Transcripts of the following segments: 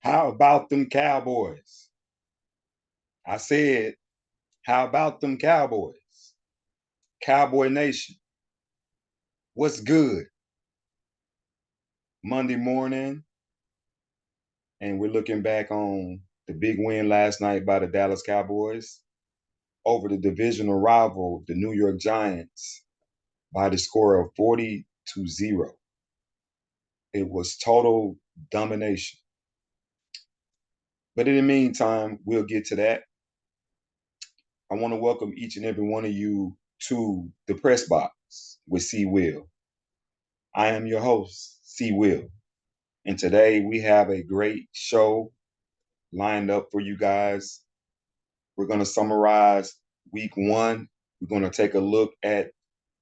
How about them Cowboys? I said, how about them Cowboys? Cowboy Nation, what's good? Monday morning, and we're looking back on the big win last night by the Dallas Cowboys over the divisional rival, the New York Giants, by the score of 40-0. It was total domination. But in the meantime, we'll get to that. I want to welcome each and every one of you to the press box with C. Will. I am your host, C. Will. And today we have a great show lined up for you guys. We're going to summarize week one. We're going to take a look at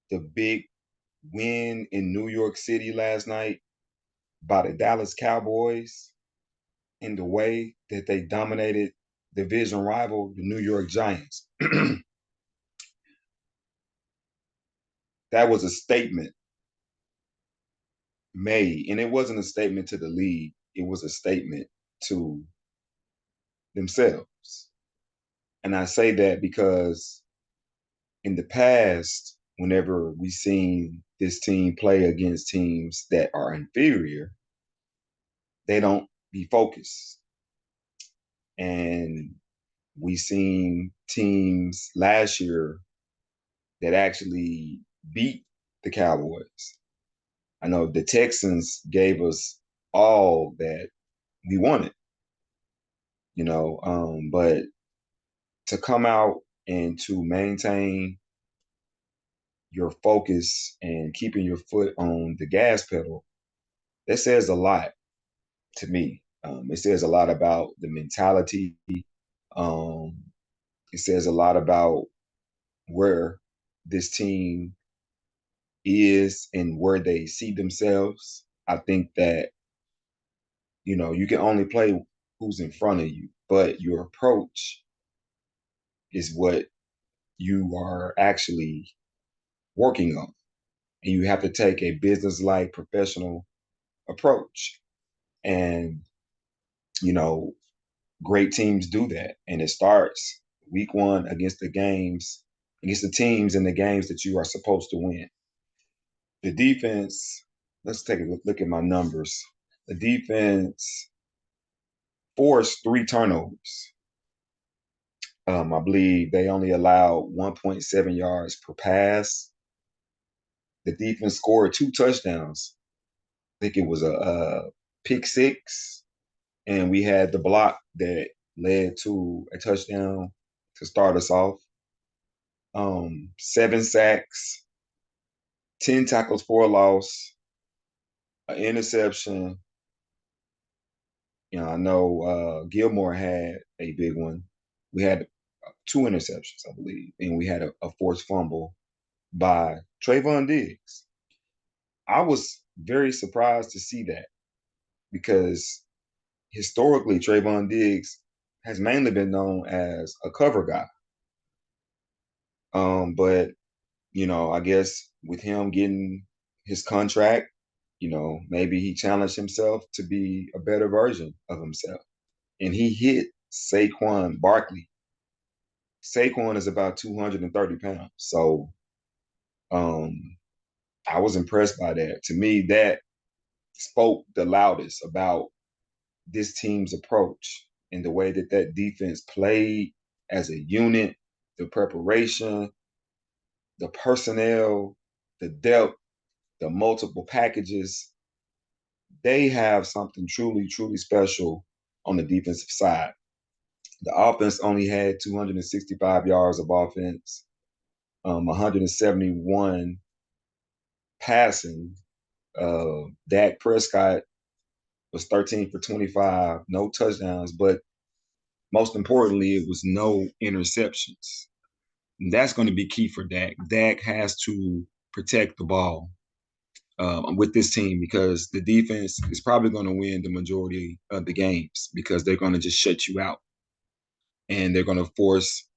the big win in New York City last night by the Dallas Cowboys in the way that they dominated division rival, the New York Giants. That was a statement made, and it wasn't a statement to the league. It was a statement to themselves. And I say that because in the past, whenever we've seen this team play against teams that are inferior, they don't be focused. And we seen teams last year that actually beat the Cowboys. I know the Texans gave us all that we wanted, but to come out and to maintain your focus and keeping your foot on the gas pedal, that says a lot to me. It says a lot about the mentality. Um, it says a lot about where this team is and where they see themselves. I think that, you can only play who's in front of you, but your approach is what you are actually working on. And you have to take a business-like professional approach. And, you know, great teams do that. And it starts week one against the teams in the games that you are supposed to win. The defense, let's take a look at my numbers. The defense forced 3 turnovers. I believe they only allowed 1.7 yards per pass. The defense scored 2 touchdowns. I think it was a pick six, and we had the block that led to a touchdown to start us off. 7 sacks, 10 tackles for a loss, an interception. I know Gilmore had a big one. We had 2 interceptions, I believe, and we had a forced fumble by Trayvon Diggs. I was very surprised to see that because historically Trayvon Diggs has mainly been known as a cover guy. But I guess with him getting his contract, maybe he challenged himself to be a better version of himself. And he hit Saquon Barkley. Saquon is about 230 pounds. So I was impressed by that. To me, that spoke the loudest about this team's approach and the way that that defense played as a unit, the preparation, the personnel, the depth, the multiple packages. They have something truly, truly special on the defensive side. The offense only had 265 yards of offense, 171 passing. Dak Prescott was 13 for 25, no touchdowns, but most importantly, it was no interceptions. And that's going to be key for Dak. Dak has to protect the ball with this team because the defense is probably going to win the majority of the games because they're going to just shut you out, and they're going to force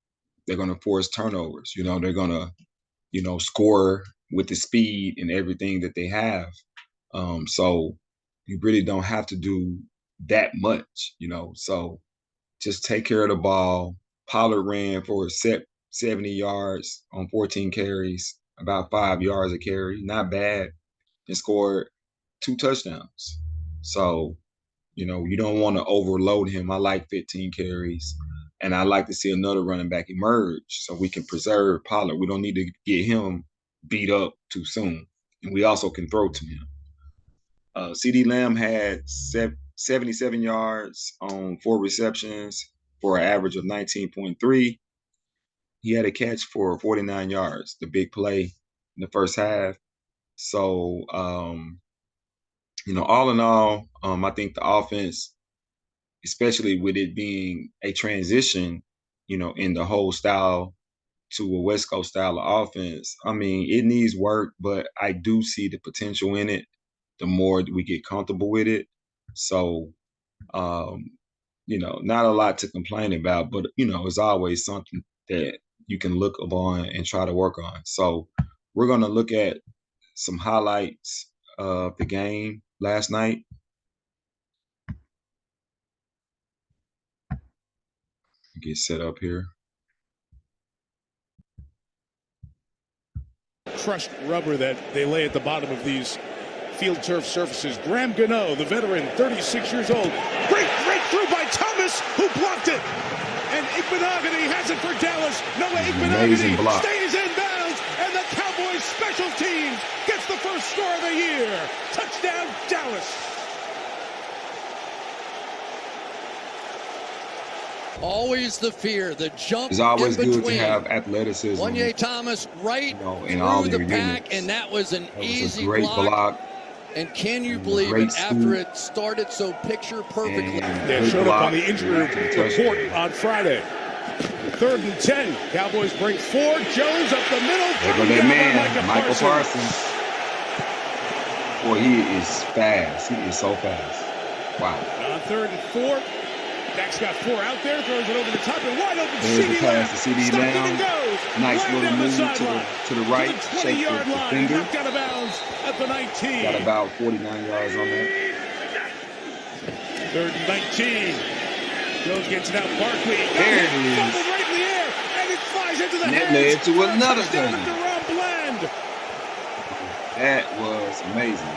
turnovers. They're going to score with the speed and everything that they have. So you really don't have to do that much, you know. So just take care of the ball. Pollard ran for 70 yards on 14 carries, about 5 yards a carry, not bad, and scored 2 touchdowns. So, you know, you don't want to overload him. I like 15 carries, and I like to see another running back emerge so we can preserve Pollard. We don't need to get him beat up too soon, and we also can throw to him. CD Lamb had 77 yards on 4 receptions for an average of 19.3. He had a catch for 49 yards, the big play in the first half. So, you know, all in all, I think the offense, especially with it being a transition, you know, in the whole style to a West Coast style of offense, I mean, it needs work, but I do see the potential in it the more we get comfortable with it. So, you know, not a lot to complain about, but, you know, it's always something that you can look upon and try to work on. So we're going to look at some highlights of the game last night. Get set up here. Crushed rubber that they lay at the bottom of these field turf surfaces. Graham Gano, the veteran, 36 years old. Great breakthrough by Thomas, who blocked it. And Igbenogany has it for Dallas. Noah Igbenogany stays in bounds, and the Cowboys special teams gets the first score of the year. Touchdown, Dallas. Always the fear, the jump. It's always in between. Good to have athleticism. Wanye Thomas right in all through the pack, units. and that was an easy great block. And can you believe it, after it started so picture perfectly? They showed up on the injury report on Friday. 3rd and 10. Cowboys bring 4. Jones up the middle. There go that man, Michael Parsons. Boy, he is fast. He is so fast. Wow. On 3rd and 4. Dak's got 4 out there, throws it over the top, and wide open. There's the pass to CD Lamb. Nice little move to the right, shake the defender. Out of bounds at the 19. Got about 49 yards on that. 3rd and 19. Jones gets it out. Barkley. There it is. Fumbled right in the air, and it flies into the and hands. That led to another touchdown. That was amazing.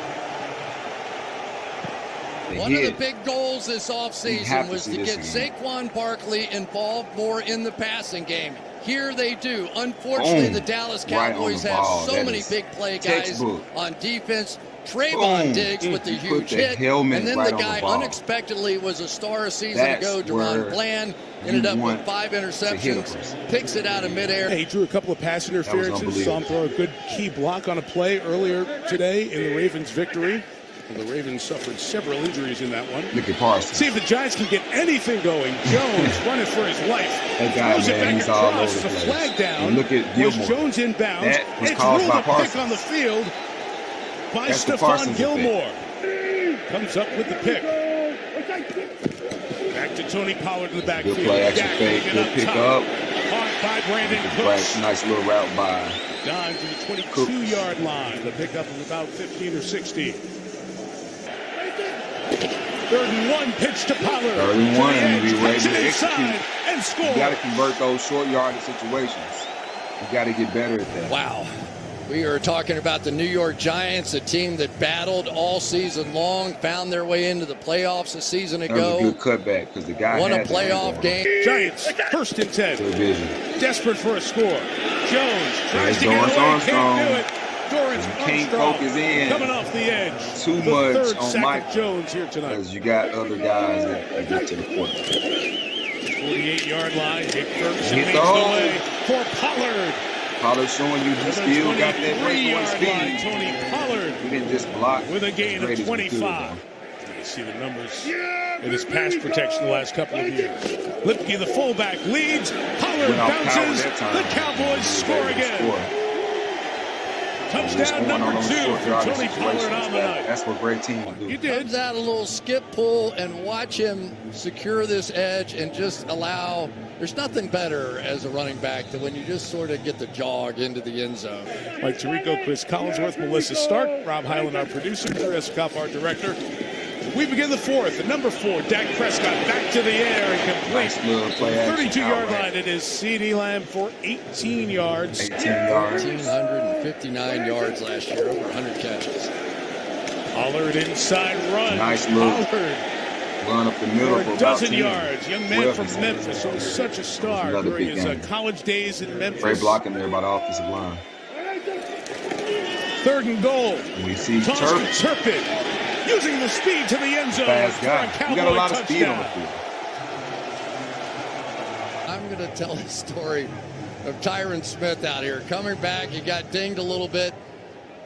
One of the big goals this offseason was to get Saquon Barkley involved more in the passing game. Here they do. Unfortunately, the Dallas Cowboys have so many big play guys on defense. Trayvon Diggs with the huge hit. And then the guy unexpectedly was a star a season ago. Deron Bland ended up with 5 interceptions. Picks it out of midair. He drew a couple of pass interferences. Saw him throw a good key block on a play earlier today in the Ravens' victory. The Ravens suffered several injuries in that one. Look at Parsons. See if the Giants can get anything going. Jones running for his life. That guy, man, he's all over the place. Flag down. And look at Gilmore. Was Jones inbounds. That was caused by Parsons. Pick on the field by Stephon Gilmore. Comes up with the pick. Back to Tony Pollard in the backfield. Good play, action fake, good pick up. Caught by Brandon Cooks. Nice little route by Down to the 22-yard line. The pickup of about 15 or 16. 3rd and 1, pitch to Pollard. 3rd and 1, and we ready to execute. And score. You got to convert those short yardage situations. You got to get better at that. Wow. We are talking about the New York Giants, a team that battled all season long, found their way into the playoffs a season ago. That was a good cutback because the guy won a playoff game. Giants, 1st and 10. Desperate for a score. Jones tries to get away, can't do it. Dorrance can't focus in. Coming off the edge. Too much on Mike Jones here tonight. Because you got other guys that get to the point. 48-yard line. Dick Ferguson makes the way for Pollard. Pollard showing you he still got that breakaway speed. Tony Pollard. He didn't just block with a gain of 25. You see the numbers in his pass protection the last couple of years. Lipke, the fullback, leads. Pollard bounces. The Cowboys score again. Touchdown number 2 for Tony Pollard on the night. That's what great teams do. You did that a little skip pull and watch him secure this edge and just allow. There's nothing better as a running back than when you just sort of get the jog into the end zone. Mike Tirico, Chris Collinsworth, Melissa Stark, Rob Hyland, our producer, Chris Kopp, our director. We begin the fourth. The number 4, Dak Prescott, back to the air and complete. Nice play 32-yard line. It is CeeDee Lamb for 18 yards. 18 yards. 1,359 yards last year, over 100 catches. Pollard inside run. Nice look. Pollard. Run up the middle for a dozen yards. Young man from Memphis, who was such a star during his college days in Memphis. Great blocking there by the offensive line. 3rd and goal. We see Turpin using the speed to the end zone. Fast guy. You got a lot of speed on the field. I'm going to tell the story of Tyron Smith out here. Coming back, he got dinged a little bit.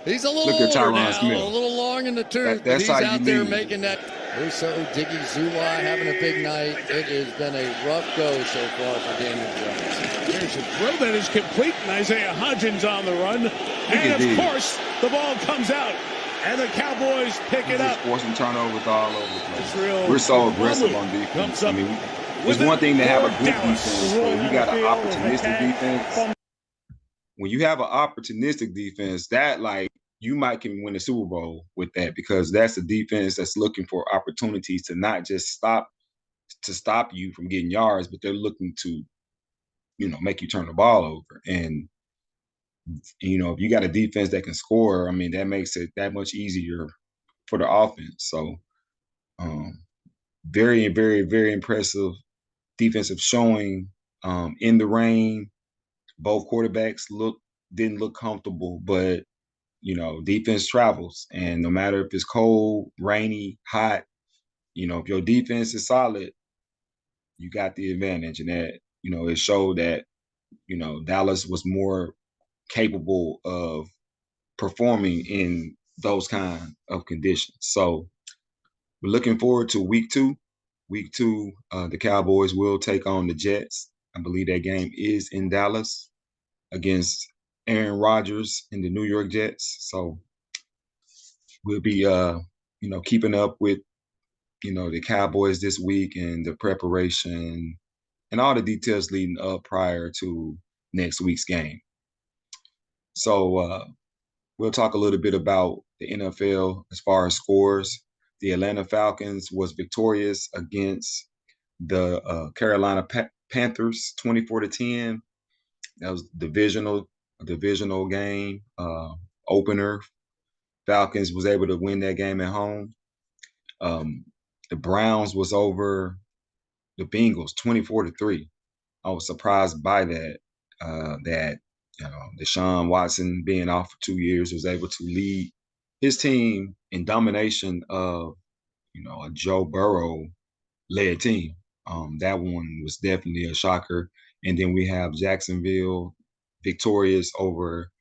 He's a little older now, Smith. A little long in the tooth. That's he's how out you there lead. making that. Uso Diggy Zula having a big night. It has been a rough go so far for Daniel Jones. There's a throw that is complete, and Isaiah Hodgins on the run. And, of course, the ball comes out, and the Cowboys pick it up. Forcing turnovers all over the place. We're so aggressive on defense. I mean, it's one thing to have a good defense, but you got an opportunistic defense. When you have an opportunistic defense, that, like, you might can win the Super Bowl with that, because that's a defense that's looking for opportunities to not just stop you from getting yards, but they're looking to, make you turn the ball over. And, if you got a defense that can score, I mean, that makes it that much easier for the offense. So, very, very, very impressive defensive showing in the rain. Both quarterbacks didn't look comfortable, but defense travels, and no matter if it's cold, rainy, hot, if your defense is solid, you got the advantage. And that, it showed that, Dallas was more capable of performing in those kind of conditions. So we're looking forward to week 2. Week 2, the Cowboys will take on the Jets. I believe that game is in Dallas against Aaron Rodgers and the New York Jets. So we'll be, keeping up with, the Cowboys this week and the preparation and all the details leading up prior to next week's game. So we'll talk a little bit about the NFL as far as scores. The Atlanta Falcons was victorious against the Carolina Panthers, 24-10. That was a divisional game opener. Falcons was able to win that game at home. The Browns was over the Bengals 24-3. I was surprised by that. That Deshaun Watson, being off for 2 years, was able to lead his team in domination of a Joe Burrow led team. That one was definitely a shocker. And then we have Jacksonville victorious over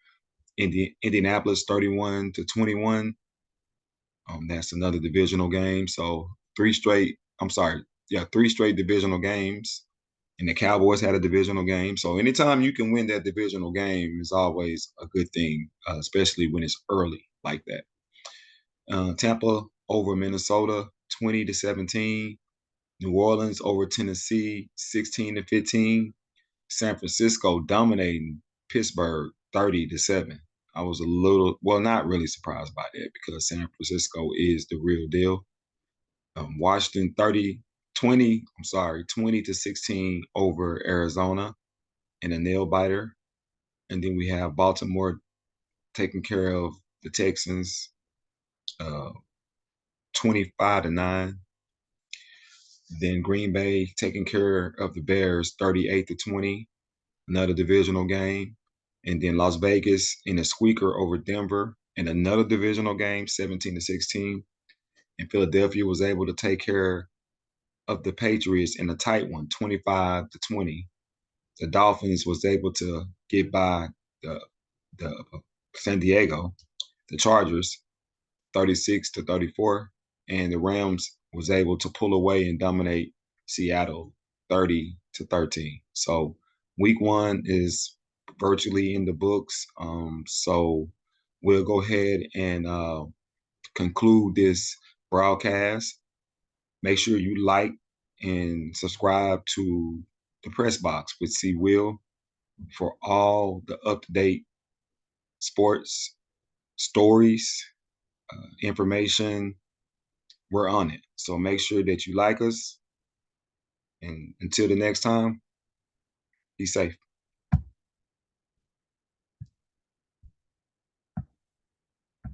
Indianapolis 31-21. That's another divisional game. So 3 straight divisional games. And the Cowboys had a divisional game. So anytime you can win that divisional game is always a good thing, especially when it's early like that. Tampa over Minnesota 20-17. New Orleans over Tennessee 16-15. San Francisco dominating Pittsburgh 30-7. I was not really surprised by that, because San Francisco is the real deal. Washington 20-16 over Arizona in a nail biter. And then we have Baltimore taking care of the Texans 25-9. Then Green Bay taking care of the Bears 38-20, another divisional game. And then Las Vegas in a squeaker over Denver in another divisional game, 17-16. And Philadelphia was able to take care of the Patriots in a tight one, 25-20. The Dolphins was able to get by the San Diego, the Chargers, 36-34. And the Rams was able to pull away and dominate Seattle 30-13. So week 1 is virtually in the books. So we'll go ahead and conclude this broadcast. Make sure you like and subscribe to the Press Box with C. Will for all the up-to-date sports stories, information, we're on it. So make sure that you like us. And until the next time, be safe.